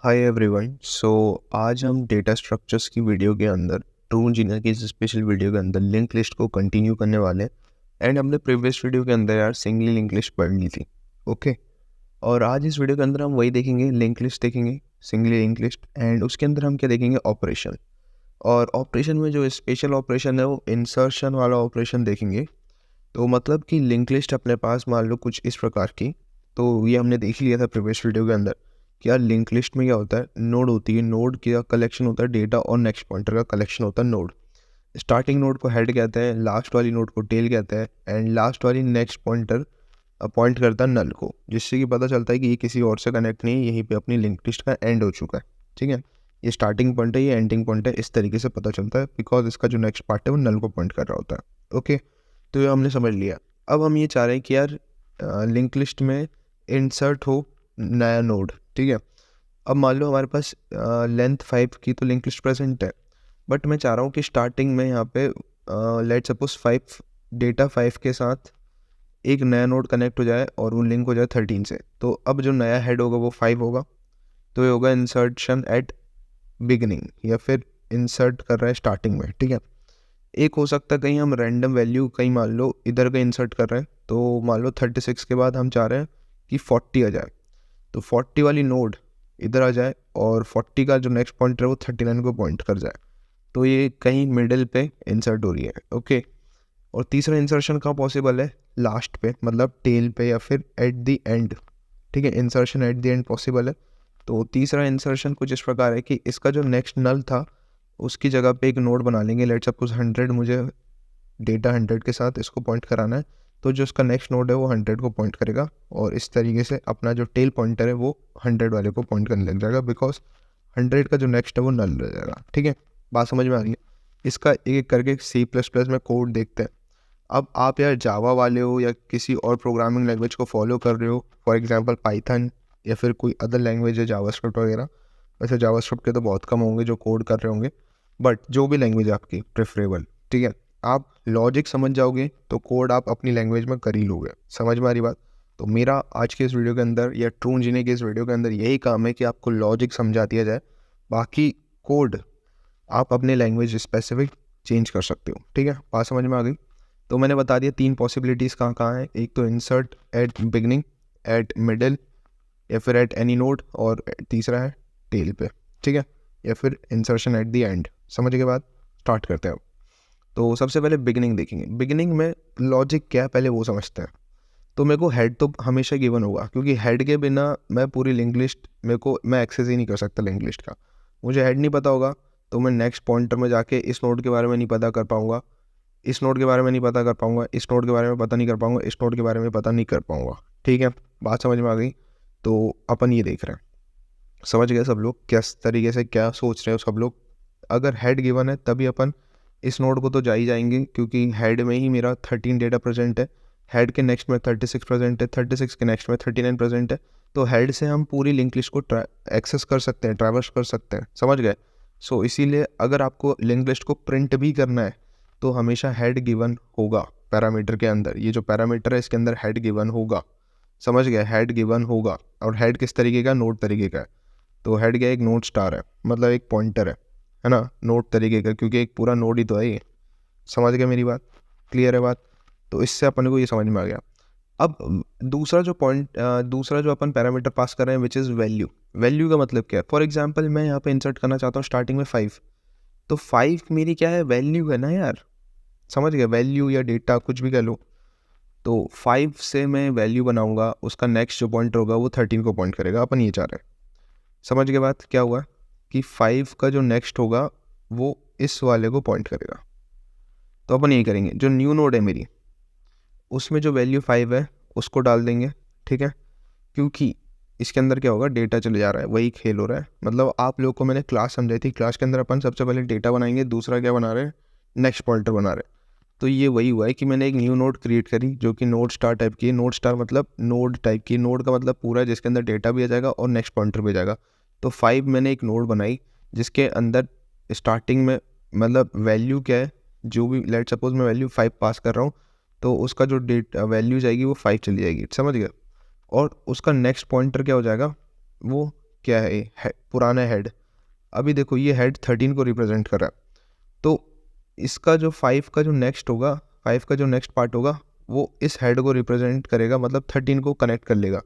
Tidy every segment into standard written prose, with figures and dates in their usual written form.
Hi everyone. आज हम data structures की वीडियो के अंदर ट्रू इंजीनियर की इस स्पेशल वीडियो के अंदर लिंक लिस्ट को कंटिन्यू करने वाले हैं। एंड हमने प्रीवियस वीडियो के अंदर यार सिंगली लिंक लिस्ट पढ़ ली थी। ओके। और आज इस वीडियो के अंदर हम वही देखेंगे, लिंक लिस्ट देखेंगे, सिंगली लिंक लिस्ट। एंड उसके अंदर हम क्या देखेंगे, ऑपरेशन। और ऑपरेशन में जो स्पेशल ऑपरेशन है वो इंसर्शन वाला ऑपरेशन देखेंगे। तो मतलब कि लिंक लिस्ट अपने पास मान लो कुछ इस प्रकार की, तो ये हमने देख लिया था प्रीवियस वीडियो के अंदर। क्या लिंक लिस्ट में क्या होता है, नोड होती है, नोड का कलेक्शन होता है डेटा और नेक्स्ट पॉइंटर का कलेक्शन होता है नोड। स्टार्टिंग नोड को हेड कहते हैं, लास्ट वाली नोड को टेल कहते हैं, एंड लास्ट वाली नेक्स्ट पॉइंटर पॉइंट करता है नल को, जिससे कि पता चलता है कि ये किसी और से कनेक्ट नहीं है, यहीं पे अपनी लिंक लिस्ट का एंड हो चुका है। ठीक है, ये स्टार्टिंग पॉइंट है, ये एंडिंग पॉइंट है, इस तरीके से पता चलता है बिकॉज इसका जो नेक्स्ट पार्ट है वो नल को पॉइंट कर रहा होता है। ओके, तो ये हमने समझ लिया। अब हम ये चाह रहे हैं कि यार लिंक लिस्ट में इंसर्ट हो नया नोड। ठीक है, अब मान लो हमारे पास लेंथ 5 की तो लिंक लिस्ट प्रेजेंट है, बट मैं चाह रहा हूँ कि स्टार्टिंग में यहाँ पे लेट सपोज 5 डेटा 5 के साथ एक नया नोड कनेक्ट हो जाए और वो लिंक हो जाए 13 से। तो अब जो नया हेड होगा वो 5 होगा, तो ये होगा इंसर्शन एट बिगनिंग, या फिर इंसर्ट कर रहा है स्टार्टिंग में। ठीक है, एक हो सकता है कहीं हम रैंडम वैल्यू कहीं मान लो इधर का इंसर्ट कर रहे हैं, तो मान लो 36 के बाद हम चाह रहे हैं कि 40 आ जाए, तो 40 वाली नोड इधर आ जाए और 40 का जो नेक्स्ट पॉइंटर है वो 39 को पॉइंट कर जाए, तो ये कहीं मिडिल पे इंसर्ट हो रही है। ओके, और तीसरा इंसर्शन कहाँ पॉसिबल है, लास्ट पे, मतलब टेल पे या फिर एट द एंड। ठीक है, insertion at the end possible है। तो तीसरा इंसर्शन कुछ इस प्रकार है कि इसका जो नेक्स्ट नल था उसकी जगह पे एक नोड बना लेंगे। लेट्स सपोज 100, मुझे डेटा 100 के साथ इसको पॉइंट कराना है, तो जो उसका नेक्स्ट नोड है वो 100 को पॉइंट करेगा, और इस तरीके से अपना जो टेल पॉइंटर है वो 100 वाले को पॉइंट करने लग जाएगा, बिकॉज 100 का जो नेक्स्ट है वो नल रह जाएगा। ठीक है, बात समझ में आ रही है। इसका एक एक करके C++ में कोड देखते हैं। अब आप यार जावा वाले हो या किसी और प्रोग्रामिंग लैंग्वेज को फॉलो कर रहे हो, फॉर एग्जांपल पाइथन या फिर कोई अदर लैंग्वेज है, जावास्क्रिप्ट वगैरह। वैसे जावास्क्रिप्ट के तो बहुत कम होंगे जो कोड कर रहे होंगे, बट जो भी लैंग्वेज आपकी प्रेफरेबल, ठीक है, आप लॉजिक समझ जाओगे तो कोड आप अपनी लैंग्वेज में कर ही लोगे। समझ में आ रही बात। तो मेरा आज के इस वीडियो के अंदर या ट्रू इंजीनियर के इस वीडियो के अंदर यही काम है कि आपको लॉजिक समझा दिया जाए, बाकी कोड आप अपने लैंग्वेज स्पेसिफिक चेंज कर सकते हो। ठीक है, बात समझ में आ गई। तो मैंने बता दिया 3 पॉसिबिलिटीज़ कहाँ कहाँ है। एक तो insert at beginning, at middle, या फिर एट एनी नोड, और तीसरा है टेल पे। ठीक है, या फिर इंसर्शन एट द एंड। समझ के बाद स्टार्ट करते हैं। तो सबसे पहले बिगनिंग देखेंगे। बिगनिंग में लॉजिक क्या है पहले वो समझते हैं। तो मेरे को हेड तो हमेशा गिवन होगा, क्योंकि हेड के बिना मैं पूरी लिंक लिस्ट मैं एक्सेस ही नहीं कर सकता लिंक लिस्ट का। मुझे हेड नहीं पता होगा तो मैं नेक्स्ट पॉइंटर में जाके इस नोड के बारे में नहीं पता कर पाऊंगा, इस नोड के बारे में नहीं पता कर पाऊंगा, इस नोड के बारे में पता नहीं कर पाऊंगा, इस नोड के बारे में पता नहीं कर पाऊंगा। ठीक है, बात समझ में आ गई। तो अपन ये देख रहे हैं, समझ गए सब लोग किस तरीके से क्या सोच रहे हो सब लोग। अगर हेड गिवन है तभी अपन इस नोड को तो जा ही जाएंगे, क्योंकि हेड में ही मेरा 13 डेटा प्रेजेंट है, हेड के नेक्स्ट में 36 प्रेजेंट है, 36 के नेक्स्ट में 39 प्रेजेंट है। तो हेड से हम पूरी लिंक लिस्ट को एक्सेस कर सकते हैं, ट्रैवर्स कर सकते हैं। समझ गए। सो इसीलिए अगर आपको लिंक लिस्ट को प्रिंट भी करना है तो हमेशा हेड गिवन होगा पैरामीटर के अंदर। ये जो पैरामीटर है इसके अंदर हेड गिवन होगा। समझ गए, हेड गिवन होगा। और हेड किस तरीके का, नोड तरीके का है। तो हेड क्या, एक नोड स्टार है, मतलब एक पॉइंटर है ना, नोड तरीके का, क्योंकि एक पूरा नोड ही तो है ये। समझ गए मेरी बात, क्लियर है बात। तो इससे अपन को ये समझ में आ गया। अब दूसरा जो अपन पैरामीटर पास कर रहे हैं विच इज़ वैल्यू। वैल्यू का मतलब क्या है, फॉर एग्जांपल मैं यहाँ पे इंसर्ट करना चाहता हूँ स्टार्टिंग में 5, तो 5 मेरी क्या है, वैल्यू है ना यार। समझ गए, वैल्यू या डेटा कुछ भी कह लो। तो 5 से मैं वैल्यू बनाऊंगा, उसका नेक्स्ट जो पॉइंटर होगा वो 13 को पॉइंट करेगा। अपन ये चाह रहे हैं। समझ के बाद क्या हुआ कि 5 का जो नेक्स्ट होगा वो इस वाले को पॉइंट करेगा। तो अपन यही करेंगे, जो न्यू नोड है मेरी उसमें जो वैल्यू 5 है उसको डाल देंगे। ठीक है, क्योंकि इसके अंदर क्या होगा, डेटा चले जा रहा है, वही खेल हो रहा है। मतलब आप लोगों को मैंने क्लास समझाई थी, क्लास के अंदर अपन सबसे पहले डेटा बनाएंगे, दूसरा क्या बना रहे हैं, नेक्स्ट पॉइंटर बना रहे हैं। तो ये वही हुआ है कि मैंने एक न्यू नोड क्रिएट करी जो कि नोड स्टार टाइप की है। नोड स्टार मतलब नोड टाइप की, नोड का मतलब पूरा जिसके अंदर डेटा भी आ जाएगा और नेक्स्ट पॉइंटर भी आ जाएगा। तो 5 मैंने एक नोड बनाई जिसके अंदर स्टार्टिंग में मतलब वैल्यू क्या है, जो भी लेट सपोज मैं वैल्यू 5 पास कर रहा हूँ, तो उसका जो वैल्यू जाएगी वो 5 चली जाएगी। समझ गए। और उसका नेक्स्ट पॉइंटर क्या हो जाएगा, वो क्या है, पुराना हेड। अभी देखो ये हेड 13 को रिप्रेजेंट कर रहा है, तो इसका जो 5 का जो नेक्स्ट होगा, 5 का जो नेक्स्ट पार्ट होगा वो इस हेड को रिप्रेजेंट करेगा, मतलब 13 को कनेक्ट कर लेगा।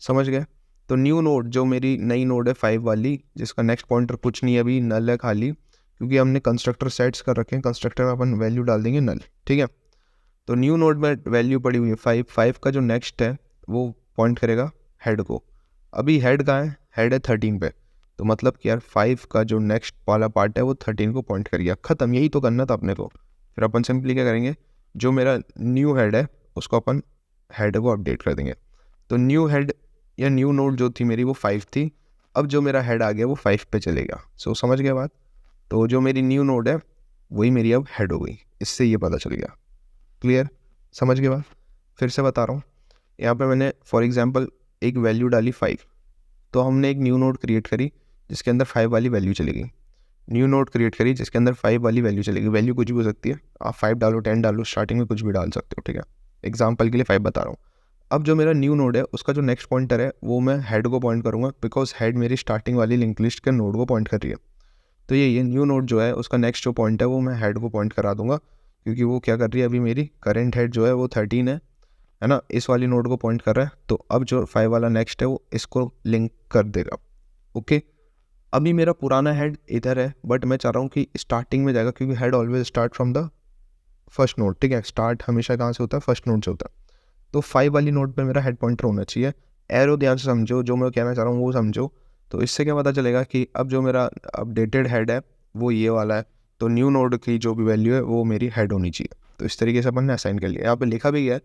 समझ गए? तो न्यू नोड जो मेरी नई नोड है 5 वाली, जिसका नेक्स्ट पॉइंटर कुछ नहीं है, अभी नल है खाली, क्योंकि हमने कंस्ट्रक्टर सेट्स कर रखे हैं, कंस्ट्रक्टर में अपन वैल्यू डाल देंगे नल। ठीक है, तो न्यू नोड में वैल्यू पड़ी हुई है 5, 5 का जो नेक्स्ट है वो पॉइंट करेगा हेड को। अभी हेड कहाँ है? हेड है 13 पे, तो मतलब कि यार 5 का जो नेक्स्ट वाला पार्ट है वो 13 को पॉइंट करिए, ख़त्म। यही तो करना था अपने को। फिर अपन सिंपली क्या करेंगे, जो मेरा न्यू हेड है उसको अपन हेड को अपडेट कर देंगे। तो न्यू हेड या न्यू नोड जो थी मेरी वो 5 थी, अब जो मेरा हेड आ गया वो 5 पे चलेगा। सो समझ गया बात? तो जो मेरी न्यू नोड है वही मेरी अब हेड हो गई, इससे ये पता चल गया। क्लियर? समझ गए बात? फिर से बता रहा हूँ, यहाँ पे मैंने फॉर एग्जांपल एक वैल्यू डाली 5, तो हमने एक न्यू नोड क्रिएट करी जिसके अंदर 5 वाली वैल्यू चलेगी। न्यू नोड क्रिएट करी जिसके अंदर 5 वाली वैल्यू चलेगी। वैल्यू कुछ भी हो सकती है, आप 5 डालो, 10 डालो, स्टार्टिंग में कुछ भी डाल सकते हो। ठीक है, एग्जाम्पल के लिए 5 बता रहा हूँ। अब जो मेरा न्यू नोड है उसका जो नेक्स्ट पॉइंटर है वो मैं हेड को पॉइंट करूँगा, बिकॉज हेड मेरी स्टार्टिंग वाली लिंक लिस्ट के नोड को पॉइंट कर रही है। तो ये न्यू नोड जो है उसका नेक्स्ट जो पॉइंट है वो मैं हेड को पॉइंट करा दूंगा, क्योंकि वो क्या कर रही है, अभी मेरी करंट हेड जो है वो 13 है ना, इस वाली नोड को पॉइंट कर रहा है। तो अब जो 5 वाला नेक्स्ट है वो इसको लिंक कर देगा। ओके, अभी मेरा पुराना हेड इधर है, बट मैं चाह रहा हूँ कि स्टार्टिंग में जाएगा, क्योंकि head always start from the first node. ठीक है, स्टार्ट हमेशा कहाँ से होता है? फर्स्ट नोड से होता है। तो 5 वाली नोड पे मेरा हेड पॉइंटर होना चाहिए। एरो ध्यान से समझो, जो मैं कहना चाह रहा हूँ वो समझो। तो इससे क्या पता चलेगा कि अब जो मेरा अपडेटेड हेड है वो ये वाला है, तो न्यू नोड की जो भी वैल्यू है वो मेरी हेड होनी चाहिए। तो इस तरीके से अपन ने असाइन कर लिया। यहाँ पे लिखा भी गया है,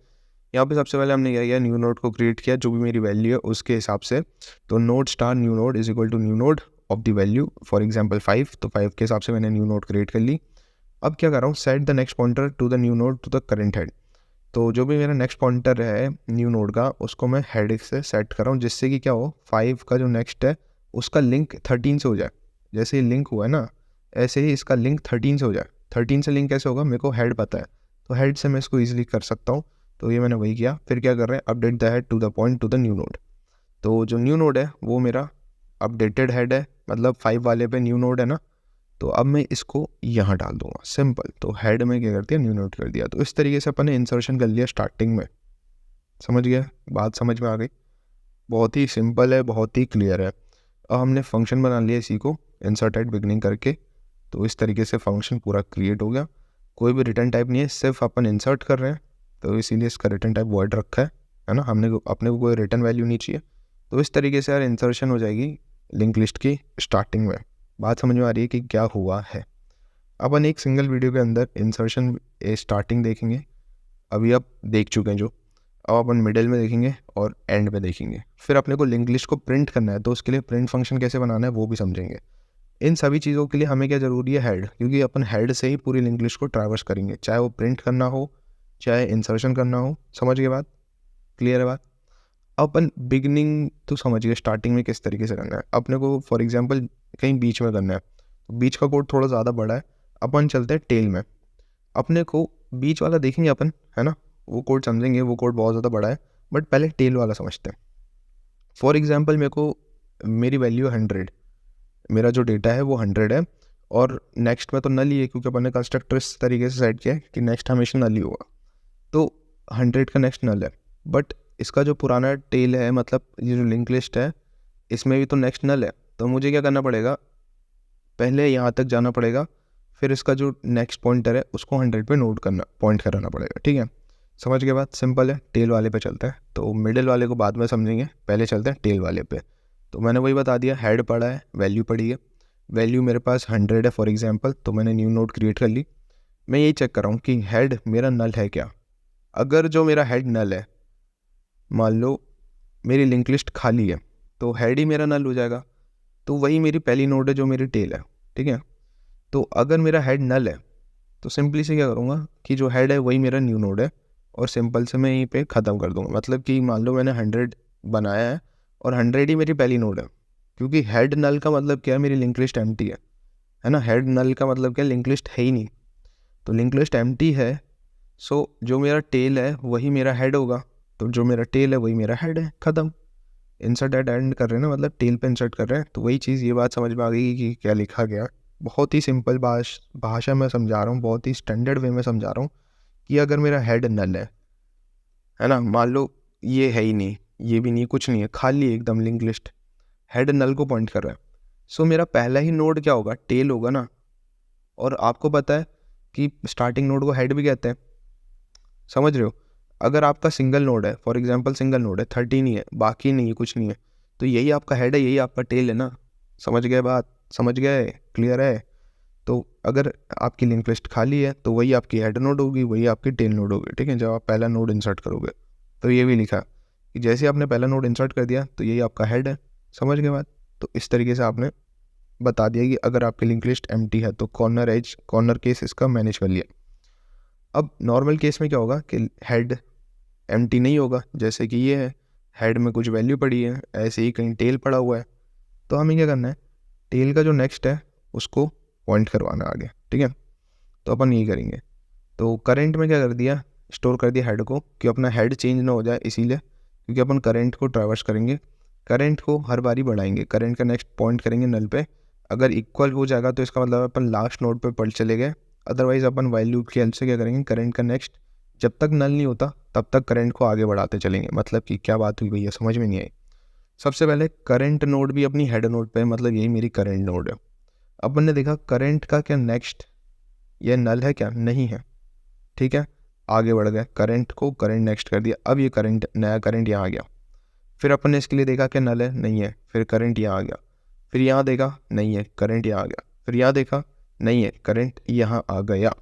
यहाँ पे सबसे पहले हमने क्या किया, न्यू नोड को क्रिएट किया जो भी मेरी वैल्यू है उसके हिसाब से। तो node star new node is equal to new node of the value, for example 5, तो 5 के हिसाब से मैंने न्यू नोड क्रिएट कर ली। अब क्या कर रहा हूँ, set the next pointer to the new node to the current head. तो जो भी मेरा नेक्स्ट पॉइंटर है न्यू नोड का उसको मैं हेड से सेट कर रहा हूँ, जिससे कि क्या हो, 5 का जो नेक्स्ट है उसका लिंक 13 से हो जाए। जैसे ही लिंक हुआ है ना, ऐसे ही इसका लिंक 13 से हो जाए। 13 से लिंक कैसे होगा, मेरे को हेड पता है, तो हेड से मैं इसको ईजिली कर सकता हूँ। तो ये मैंने वही किया। फिर क्या कर रहे हैं, update the head to the point to the new node. तो जो न्यू नोड है वो मेरा अपडेटेड हेड है, मतलब 5 वाले पे न्यू नोड है ना, तो अब मैं इसको यहाँ डाल दूंगा, सिंपल। तो हेड में क्या कर दिया, न्यू नोड कर दिया। तो इस तरीके से अपन ने इंसर्शन कर लिया स्टार्टिंग में। समझ गया बात? समझ में आ गई? बहुत ही सिंपल है, बहुत ही क्लियर है। अब हमने फंक्शन बना लिया इसी को इंसर्ट एट बिगनिंग करके। तो इस तरीके से फंक्शन पूरा क्रिएट हो गया। कोई भी रिटर्न टाइप नहीं है, सिर्फ अपन इंसर्ट कर रहे हैं, तो इसीलिए इसका रिटर्न टाइप वॉइड रखा है ना। अपने को कोई रिटर्न वैल्यू नहीं चाहिए। तो इस तरीके से यार इंसर्शन हो जाएगी लिंक लिस्ट की स्टार्टिंग में। बात समझ में आ रही है कि क्या हुआ है? अपन एक सिंगल वीडियो के अंदर इंसर्शन स्टार्टिंग देखेंगे, अभी आप देख चुके हैं जो। अब अपन मिडिल में देखेंगे और एंड में देखेंगे। फिर अपने को लिंक लिस्ट को प्रिंट करना है, तो उसके लिए प्रिंट फंक्शन कैसे बनाना है वो भी समझेंगे। इन सभी चीज़ों के लिए हमें क्या ज़रूरी है, हेड, क्योंकि अपन हेड से ही पूरी लिंक लिस्ट को ट्रैवर्स करेंगे, चाहे वो प्रिंट करना हो चाहे इंसर्शन करना हो। समझ गए बात? क्लियर है बात? अपन बिगनिंग तो समझ गए, स्टार्टिंग में किस तरीके से करना है। अपने को फॉर एग्जांपल कहीं बीच में करना है, तो बीच का कोड थोड़ा ज़्यादा बड़ा है, अपन चलते हैं टेल में। अपने को बीच वाला देखेंगे अपन, है ना, वो कोड समझेंगे, वो कोड बहुत ज़्यादा बड़ा है, बट पहले टेल वाला समझते हैं। फॉर एग्जांपल मेरे को मेरी वैल्यू 100, मेरा जो डेटा है वो 100 है, और नेक्स्ट में तो नल ही है, क्योंकि अपन ने कंस्ट्रक्टर इस तरीके से सेट किया है कि नेक्स्ट हमेशा नल ही होगा। तो 100 का नेक्स्ट नल है, बट इसका जो पुराना टेल है, मतलब ये जो लिंक लिस्ट है, इसमें भी तो नेक्स्ट नल है। तो मुझे क्या करना पड़ेगा, पहले यहाँ तक जाना पड़ेगा, फिर इसका जो नेक्स्ट पॉइंटर है उसको 100 पे नोट करना, पॉइंट कराना पड़ेगा। ठीक है, समझ के बाद सिंपल है। टेल वाले पे चलता है, तो मिडिल वाले को बाद में समझेंगे, पहले चलते हैं टेल वाले पे। तो मैंने वही बता दिया, हेड पड़ा है, वैल्यू पड़ी है, वैल्यू मेरे पास 100 है फॉर एग्जांपल, तो मैंने न्यू नोड क्रिएट कर ली। मैं यही चेक कर रहा हूँ कि हेड मेरा नल है क्या। अगर जो मेरा हेड नल है, मान लो मेरी लिंक लिस्ट खाली है, तो हेड ही मेरा नल हो जाएगा। तो वही मेरी पहली नोड है जो मेरी टेल है। ठीक है, तो अगर मेरा हेड नल है तो सिंपली से क्या करूँगा कि जो हेड है वही मेरा न्यू नोड है, और सिंपल से मैं यहीं पे ख़त्म कर दूँगा। मतलब कि मान लो मैंने 100 बनाया है और 100 ही मेरी पहली नोड है, क्योंकि हेड नल का मतलब क्या है, मेरी लिंक लिस्ट एम्प्टी है ना। हेड नल का मतलब क्या, लिंक लिस्ट है ही नहीं, तो लिंक लिस्ट एम्प्टी है। सो जो मेरा टेल है वही मेरा हेड होगा, तो जो मेरा टेल है वही मेरा हेड है, ख़त्म। इंसर्ट एट एंड कर रहे हैं ना, मतलब टेल पे इंसर्ट कर रहे हैं, तो वही चीज़ ये बात समझ में आ गई कि क्या लिखा गया। बहुत ही सिंपल भाषा में समझा रहा हूँ, बहुत ही स्टैंडर्ड वे में समझा रहा हूँ कि अगर मेरा हेड नल है ना, मान लो ये है ही नहीं, ये भी नहीं, कुछ नहीं है, खाली एकदम लिंक लिस्ट, हेड नल को पॉइंट कर रहा है, सो मेरा पहला ही नोड क्या होगा, टेल होगा ना। और आपको पता है कि स्टार्टिंग नोड को हेड भी कहते हैं, समझ रहे हो। अगर आपका सिंगल नोड है, फॉर एग्जांपल सिंगल नोड है, 13 ही है, बाकी नहीं है, कुछ नहीं है, तो यही आपका हेड है, यही आपका टेल है ना। समझ गए बात, समझ गए, क्लियर है। तो अगर आपकी लिंक लिस्ट खाली है तो वही आपकी हेड नोड होगी, वही आपकी टेल नोड होगी, ठीक है, जब आप पहला नोड इंसर्ट करोगे। तो ये भी लिखा कि जैसे आपने पहला नोड इंसर्ट कर दिया तो यही आपका हेड है। समझ गए बात। तो इस तरीके से आपने बता दिया कि अगर आपकी लिंक लिस्ट एम्प्टी है तो कॉर्नर केस इसका मैनेज कर लिया। अब नॉर्मल केस में क्या होगा कि हेड एम्प्टी नहीं होगा, जैसे कि ये है, हेड में कुछ वैल्यू पड़ी है, ऐसे ही कहीं टेल पड़ा हुआ है, तो हमें क्या करना है, टेल का जो नेक्स्ट है उसको पॉइंट करवाना आगे, ठीक है। तो अपन यही करेंगे। तो करंट में क्या कर दिया, स्टोर कर दिया हेड को, कि अपना हेड चेंज ना हो जाए, इसीलिए क्योंकि अपन करंट को ट्रैवर्स करेंगे, करंट को हर बारी बढ़ाएंगे, करंट का नेक्स्ट पॉइंट करेंगे नल पे। अगर इक्वल हो जाएगा तो इसका मतलब अपन लास्ट नोड पे पढ़ चले गए, अदरवाइज अपन वाइल लूप की हेल्प से क्या करेंगे, करंट का नेक्स्ट जब तक नल नहीं होता तब तक करंट को आगे बढ़ाते चलेंगे। मतलब कि क्या बात हुई भैया, समझ में नहीं आई। सबसे पहले करंट नोड भी अपनी हेड नोड पे, मतलब यही मेरी करंट नोड है। अपन ने देखा करंट का क्या नेक्स्ट, ये नल है क्या, नहीं है, ठीक है, आगे बढ़ गए, करंट को करंट नेक्स्ट कर दिया, अब ये करंट, नया करंट यहाँ आ गया। फिर अपन ने इसके लिए देखा कि नल है, नहीं है, फिर करंट यहाँ आ गया, फिर यहाँ देखा नहीं है, करंट यहाँ आ गया, फिर यहाँ देखा नहीं है, करंट यहाँ आ गया।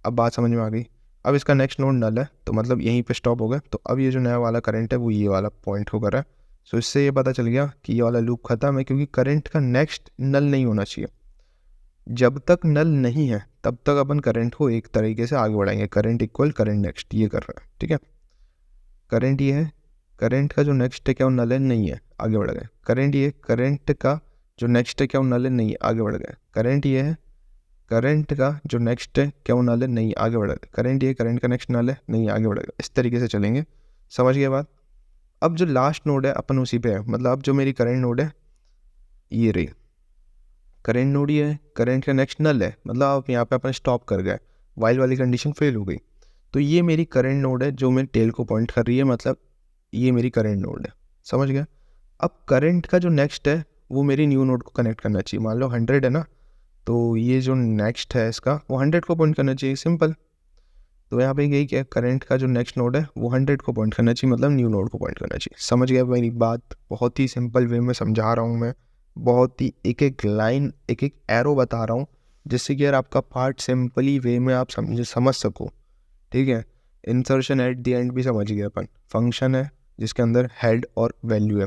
अब बात समझ में आ गई। अब इसका नेक्स्ट नोड नल है, तो मतलब यहीं पे स्टॉप हो गया, तो अब ये जो नया वाला करंट है वो ये वाला पॉइंट हो कर रहा है। सो इससे ये पता चल गया कि ये वाला लूप खत्म है, क्योंकि करंट का नेक्स्ट नल नहीं होना चाहिए। जब तक नल नहीं है तब तक अपन करंट को एक तरीके से आगे बढ़ाएंगे, करंट इक्वल करंट नेक्स्ट, ये कर रहा है, ठीक है। करंट ये है, करंट का जो नेक्स्ट है क्या वो नल है, नहीं है, आगे बढ़ गए। करंट ये, करंट का जो नेक्स्ट है क्या वो नल है, नहीं है, आगे बढ़ गए। करंट ये है, करंट का जो नेक्स्ट है क्या वो नल है, नहीं, आगे बढ़ गए। करंट ये, करंट का नेक्स्ट नल है, नहीं, आगे बढ़ गए। इस तरीके से चलेंगे, समझ गए बात। अब जो लास्ट नोड है अपन उसी पे है, मतलब अब जो मेरी करंट नोड है ये रही, करंट नोड ये है, करंट का नेक्स्ट नल है, मतलब आप यहाँ पे अपन स्टॉप कर गए, वाइल वाली कंडीशन फेल हो गई। तो ये मेरी करंट नोड है जो मेरे टेल को पॉइंट कर रही है, मतलब ये मेरी करंट नोड है, समझ गया। अब करंट का जो नेक्स्ट है वो मेरी न्यू नोड को कनेक्ट करना चाहिए, मान लो 100 है ना, तो ये जो नेक्स्ट है इसका वो 100 को पॉइंट करना चाहिए, सिंपल। तो यहाँ पे यही क्या, करंट का जो नेक्स्ट नोड है वो 100 को पॉइंट करना चाहिए, मतलब न्यू नोड को पॉइंट करना चाहिए। समझ गया मेरी बात, बहुत ही सिंपल वे में समझा रहा हूँ मैं, बहुत ही एक एक लाइन, एक एक एरो बता रहा हूँ, जिससे कि यार आपका पार्ट सिंपली वे में आप समझ सको, ठीक है। इंसर्शन एट द एंड भी समझ गए अपन, फंक्शन है जिसके अंदर हेड और वैल्यू है।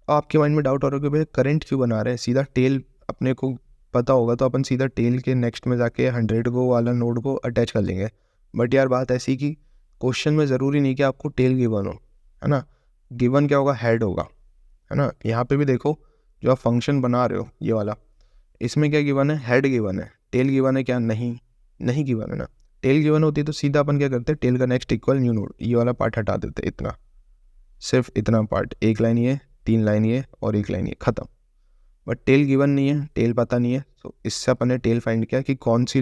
आपके माइंड में डाउट हो रहा है कि भाई करंट क्यों बना रहे हैं, सीधा टेल अपने को पता होगा तो अपन सीधा टेल के नेक्स्ट में जाके 100 को वाला नोड को अटैच कर लेंगे। बट यार बात ऐसी कि क्वेश्चन में ज़रूरी नहीं कि आपको टेल गिवन हो, है ना, गिवन क्या होगा, हेड होगा, है ना। यहाँ पे भी देखो, जो आप फंक्शन बना रहे हो ये वाला, इसमें क्या गिवन है, हेड गिवन है, टेल गिवन है क्या, नहीं, नहीं गिवन है ना। टेल गिवन होती है तो सीधा अपन क्या करते हैं, टेल का नेक्स्ट इक्वल न्यू नोड, ये वाला पार्ट हटा देते हैं, इतना, सिर्फ इतना पार्ट, एक लाइन ये, 3 लाइन ये और 1 लाइन ये, खत्म। बट टेल गिवन नहीं है, टेल पता नहीं है, तो इससे अपन ने टेल फाइंड किया कि कौन सी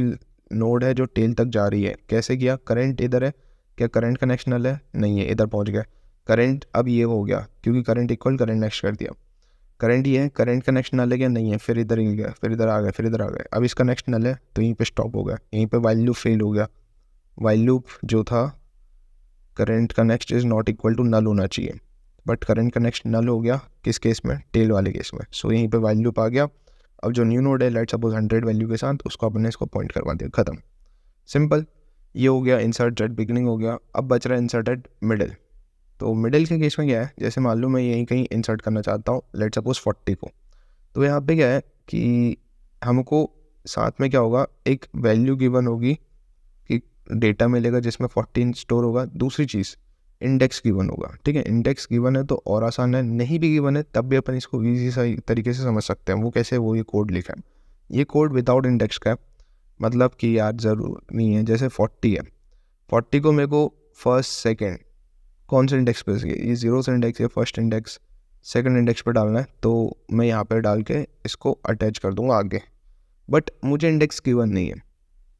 नोड है जो टेल तक जा रही है। कैसे किया, करंट इधर है, क्या करंट का नेक्स्ट नल है, नहीं है, इधर पहुंच गया। करंट अब ये हो गया, क्योंकि करंट इक्वल करंट नेक्स्ट कर दिया। करंट ये है, करंट का नेक्स्ट नल है क्या, नहीं है, फिर इधर ही गया, फिर इधर आ गया, फिर इधर आ गया। अब इसका नेक्स्ट नल है तो यहीं पे स्टॉप हो गया, यहीं पे वाइल लूप फेल हो गया। वाइल लूप जो था, करंट का next is not equal to null होना चाहिए, बट करंट का नेक्स्ट नल हो गया, किस केस में, टेल वाले केस में। सो यहीं पे वाइल लूप आ गया। अब जो न्यू नोड है, लेट सपोज 100 वैल्यू के साथ, उसको अपने इसको पॉइंट करवा दिया, खत्म, सिंपल। ये हो गया इंसर्ट एट बिगिनिंग हो गया। अब बच रहा है इंसर्ट एट मिडिल। तो मिडिल के केस में क्या है, जैसे मान लो मैं यहीं कहीं इंसर्ट करना चाहता हूँ, लेट सपोज 40 को, तो यहाँ पे क्या है कि हमको साथ में क्या होगा, एक वैल्यू गिवन होगी कि डेटा मिलेगा जिसमें 14 स्टोर होगा। दूसरी चीज़, इंडेक्स गिवन होगा, ठीक है। इंडेक्स गिवन है तो और आसान है, नहीं भी गिवन है तब भी अपन इसको ईजी सा तरीके से समझ सकते हैं। वो कैसे, वो ये कोड लिखा है, ये कोड विदाउट इंडेक्स का है, मतलब कि यार ज़रूर नहीं है। जैसे 40 है, 40 को मेरे को फर्स्ट सेकेंड कौन से इंडेक्स पे चाहिए, ये 0 से इंडेक्स या फर्स्ट इंडेक्स, सेकंड इंडेक्स पे डालना है तो मैं यहाँ पे डाल के इसको अटैच कर दूंगा आगे। बट मुझे इंडेक्स गिवन नहीं है।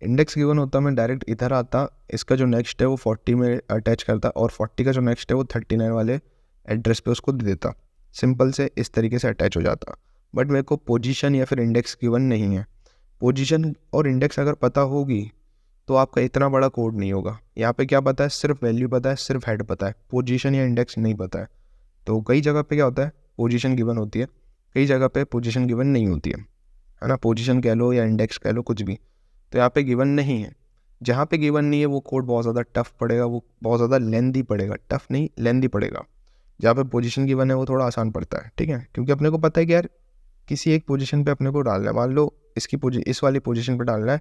इंडेक्स गिवन होता मैं डायरेक्ट इधर आता, इसका जो नेक्स्ट है वो 40 में अटैच करता और 40 का जो नेक्स्ट है वो 39 वाले एड्रेस पे उसको दे देता। सिंपल से इस तरीके से अटैच हो जाता। बट मेरे को पोजीशन या फिर इंडेक्स गिवन नहीं है। पोजीशन और इंडेक्स अगर पता होगी तो आपका इतना बड़ा कोड नहीं होगा। यहाँ पे क्या पता है, सिर्फ वैल्यू पता है, सिर्फ हेड पता है, पोजीशन या इंडेक्स नहीं पता है। तो कई जगह पे क्या होता है, पोजीशन गिवन होती है, कई जगह पे पोजीशन गिवन नहीं होती है ना। पोजीशन कह लो या इंडेक्स कह लो, कुछ भी। तो यहाँ पे गिवन नहीं है। जहाँ पे गिवन नहीं है वो कोड बहुत ज़्यादा टफ पड़ेगा, वो बहुत ज़्यादा लेंदी पड़ेगा, टफ नहीं लेंदी पड़ेगा। जहाँ पे पोजीशन गिवन है वो थोड़ा आसान पड़ता है, ठीक है, क्योंकि अपने को पता है कि यार किसी एक पोजीशन पे अपने को डालना है। मान लो इस वाली पोजीशन पे डालना है,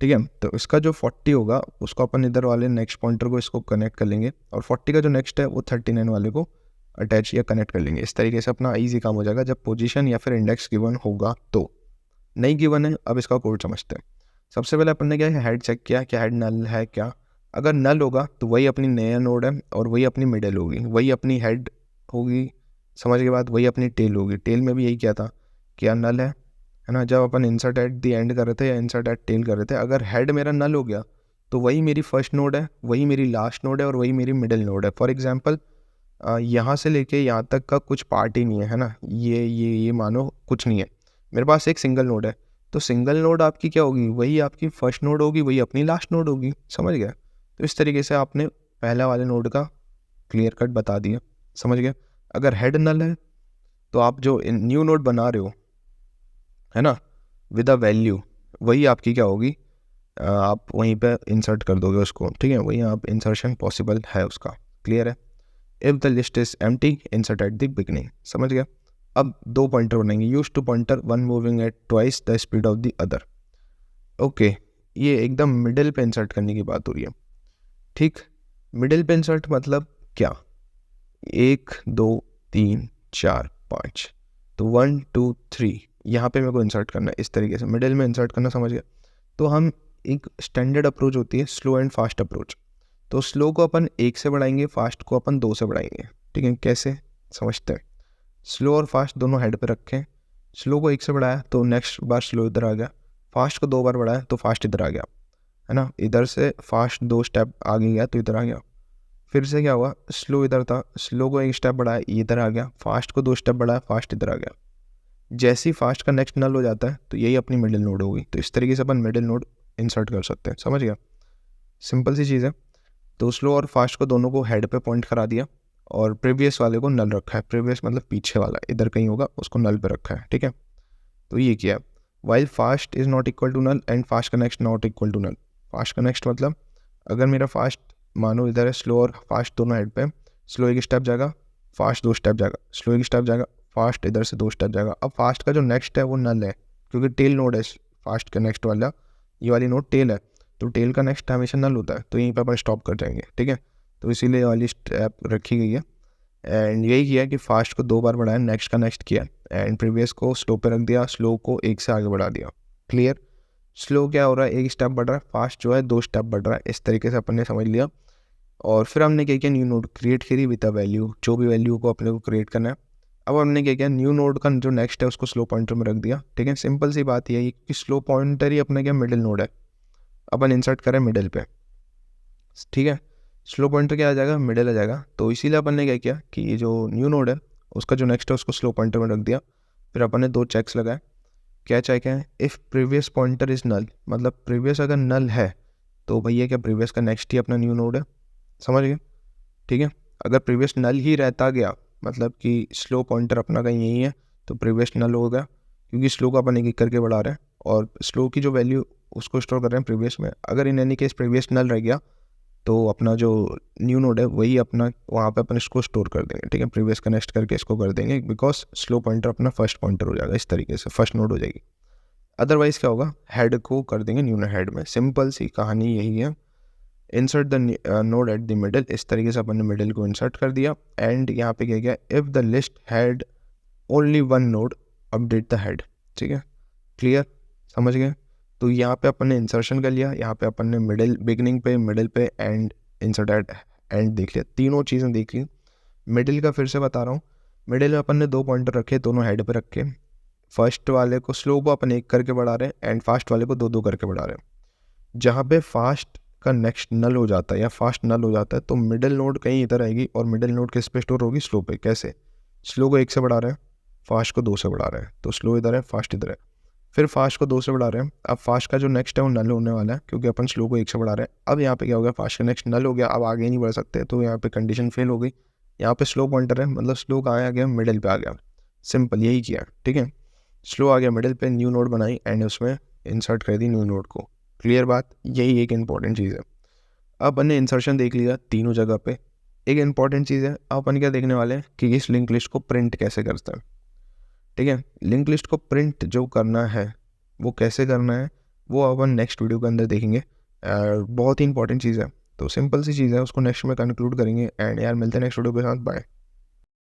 ठीक है, तो इसका जो 40 होगा उसको अपन इधर वाले नेक्स्ट पॉइंटर को इसको कनेक्ट कर लेंगे और 40 का जो नेक्स्ट है वो 39 वाले को अटैच या कनेक्ट कर लेंगे। इस तरीके से अपना ईजी काम हो जाएगा जब पोजीशन या फिर इंडेक्स गिवन होगा। तो नहीं गिवन है, अब इसका कोड समझते हैं। सबसे पहले अपन ने क्या है, हेड चेक किया, क्या हेड नल है क्या। अगर नल होगा तो वही अपनी नया नोड है और वही अपनी मिडल होगी, वही अपनी हेड होगी, समझ के बाद वही अपनी टेल होगी। टेल में भी यही किया था, क्या नल है ना, जब अपन इंसर्ट एट दी एंड कर रहे थे या इंसर्ट एट टेल कर रहे थे। अगर हेड मेरा नल हो गया तो वही मेरी फर्स्ट नोड है, वही मेरी लास्ट नोड है और वही मेरी मिडिल नोड है। फॉर एग्जांपल यहाँ से लेके यहाँ तक का कुछ पार्ट ही नहीं है ना, ये मानो कुछ नहीं है, मेरे पास एक सिंगल नोड है। तो सिंगल नोड आपकी क्या होगी, वही आपकी फर्स्ट नोड होगी, वही अपनी लास्ट नोड होगी, समझ गया। तो इस तरीके से आपने पहले वाले नोड का क्लियर कट बता दिया, समझ गया। अगर हेड नल है तो आप जो न्यू नोड बना रहे हो है ना, विद अ वैल्यू, वही आपकी क्या होगी, आप वहीं पे इंसर्ट कर दोगे उसको, ठीक है, वहीं आप इंसर्शन पॉसिबल है उसका। क्लियर है। If the list is empty insert at the beginning, समझ गया। अब दो पॉइंटर बनाएंगे, use two pointer one moving at twice the speed of the other. Okay, ये एकदम मिडिल पे इंसर्ट करने की बात हो रही है, ठीक। मिडिल पे इंसर्ट मतलब क्या, 1 2 3 4 5, तो 1 2 3 यहाँ पे मेरे को इंसर्ट करना है, इस तरीके से मिडिल में इंसर्ट करना, समझ गया। तो हम एक स्टैंडर्ड अप्रोच होती है स्लो एंड फास्ट अप्रोच। तो स्लो को अपन 1 से बढ़ाएंगे, फास्ट को अपन 2 से बढ़ाएंगे, ठीक है। कैसे समझते हैं, स्लो और फास्ट दोनों हेड पे रखें। स्लो को 1 से बढ़ाया तो नेक्स्ट बार स्लो इधर आ गया, फास्ट को 2 बार बढ़ाया तो फास्ट इधर आ गया, है ना। इधर से फास्ट 2 स्टेप आगे गया तो इधर आ गया। फिर से क्या हुआ, स्लो इधर था, स्लो को 1 स्टेप बढ़ाया इधर आ गया, फास्ट को 2 स्टेप बढ़ाया, फास्ट इधर आ गया। जैसे ही फास्ट का नेक्स्ट नल हो जाता है तो यही अपनी मिडिल नोड होगी। तो इस तरीके से अपन मिडिल नोड इंसर्ट कर सकते हैं, समझ गया। सिंपल सी चीज़ है। तो स्लो और फास्ट को दोनों को हेड पे पॉइंट करा दिया और प्रीवियस वाले को नल रखा है। प्रीवियस मतलब पीछे वाला, इधर कहीं होगा, उसको नल पे रखा है, ठीक है। तो ये किया है। While fast is not equal to null and fast का next not equal to null. Fast का नेक्स्ट मतलब अगर मेरा फास्ट मानो इधर है, स्लो और फास्ट दोनों हेड पे, स्लो 1 स्टेप जाएगा, फास्ट 2 स्टेप जाएगा, स्लो 1 स्टेप जाएगा, फास्ट इधर से 2 स्टेप जाएगा। अब फास्ट का जो नेक्स्ट है वो नल है, क्योंकि टेल नोड है फास्ट का नेक्स्ट वाला, ये वाली नोड टेल है, तो टेल का नेक्स्ट हमेशा नल होता है, तो यहीं पर अपन स्टॉप कर जाएंगे, ठीक है। तो इसीलिए वाली स्टेप रखी गई है। एंड यही किया कि फास्ट को 2 बार बढ़ाया, नेक्स्ट का नेक्स्ट किया, एंड प्रीवियस को स्लो पे रख दिया, स्लो को 1 से आगे बढ़ा दिया। क्लियर। स्लो क्या हो रहा है, 1 स्टेप बढ़ रहा है, फास्ट जो है 2 स्टेप बढ़ रहा है, इस तरीके से अपन ने समझ लिया। और फिर हमने क्या किया, न्यू नोड क्रिएट करी विद अ वैल्यू, जो भी वैल्यू को अपने को क्रिएट करना है। अब हमने क्या किया, न्यू नोड का जो नेक्स्ट है उसको स्लो पॉइंटर में रख दिया, ठीक है। सिंपल सी बात यही कि स्लो पॉइंटर ही अपना क्या मिडिल नोड है, अपन इंसर्ट करें मिडिल पे, ठीक है। स्लो पॉइंटर क्या आ जाएगा, मिडिल आ जाएगा। तो इसीलिए अपन ने क्या किया कि ये जो न्यू नोड है उसका जो नेक्स्ट है उसको स्लो पॉइंटर में रख दिया। फिर अपन ने 2 चेक्स लगाए। क्या चेक है, इफ़ प्रीवियस पॉइंटर इज़ नल, मतलब प्रीवियस अगर नल है तो भैया क्या प्रीवियस का नेक्स्ट ही अपना न्यू नोड है, समझ गए, ठीक है। अगर प्रीवियस नल ही रहता गया, मतलब कि स्लो पॉइंटर अपना कहीं यही है, तो प्रीवियस नल हो गया, क्योंकि स्लो को अपन एक करके बढ़ा रहे हैं और स्लो की जो वैल्यू उसको स्टोर कर रहे हैं प्रीवियस में। अगर इन एनी केस प्रीवियस नल रह गया तो अपना जो न्यू नोड है वही अपना वहाँ पे अपन इसको स्टोर कर देंगे, ठीक है। प्रीवियस का नेक्स्ट करके इसको कर देंगे, बिकॉज स्लो पॉइंटर अपना फर्स्ट पॉइंटर हो जाएगा, इस तरीके से फर्स्ट नोड हो जाएगी। अदरवाइज क्या होगा, हेड को कर देंगे न्यू हेड में। सिंपल सी कहानी यही है। Insert the node at the middle, इस तरीके से अपन ने मिडल को इंसर्ट कर दिया। एंड यहाँ पे क्या गया, if the list had only 1 node update the head, ठीक है। क्लियर, समझ गए। तो यहाँ पे अपन ने इंसर्शन कर लिया, यहाँ पे अपन ने मिडिल बिगनिंग पे, मिडिल पे एंड इंसर्ट एट एंड देख लिया, तीनों चीज़ें देख ली। मिडिल का फिर से बता रहा हूँ, मिडिल में अपन ने 2 पॉइंटर रखे, दोनों हेड पे रख के फर्स्ट वाले को स्लो को अपन 1 करके बढ़ा रहे हैं एंड फास्ट वाले को 2-2 करके बढ़ा रहे हैं। जहाँ पे फास्ट का नेक्स्ट नल हो जाता है या फास्ट नल हो जाता है तो मिडिल नोड कहीं इधर आएगी और मिडिल नोड किस पे स्टोर होगी, स्लो पे। कैसे? स्लो को 1 से बढ़ा रहे हैं, फास्ट को 2 से बढ़ा रहे हैं, तो स्लो इधर है, फास्ट इधर है। फिर फास्ट को 2 से बढ़ा रहे हैं, अब फास्ट का जो नेक्स्ट है वो नल होने वाला है क्योंकि अपन स्लो को 1 से बढ़ा रहे हैं। अब यहाँ पे क्या हो गया, फास्ट का नेक्स्ट नल हो गया, अब आगे नहीं बढ़ सकते, तो यहाँ पे कंडीशन फेल हो गई। यहाँ पे स्लो पॉइंटर है, मतलब स्लो कहाँ आ गया, मिडिल पे आ गया। सिंपल यही किया, ठीक है। स्लो आ गया मिडिल पे, न्यू नोड बनाई एंड उसमें इंसर्ट कर दी न्यू नोड को। क्लियर बात? यही एक इंपॉर्टेंट चीज़ है। अब अपन ने इंसर्शन देख लिया तीनों जगह पे। एक इंपॉर्टेंट चीज़ है, अब अपन क्या देखने वाले हैं कि इस लिंक लिस्ट को प्रिंट कैसे करता है। ठीक है, लिंक लिस्ट को प्रिंट जो करना है वो कैसे करना है वो अपन नेक्स्ट वीडियो के अंदर देखेंगे। बहुत ही इंपॉर्टेंट चीज़ है, तो सिंपल सी चीज़ है, उसको नेक्स्ट में कंक्लूड करेंगे। एंड यार मिलते हैं नेक्स्ट वीडियो के साथ, बाय।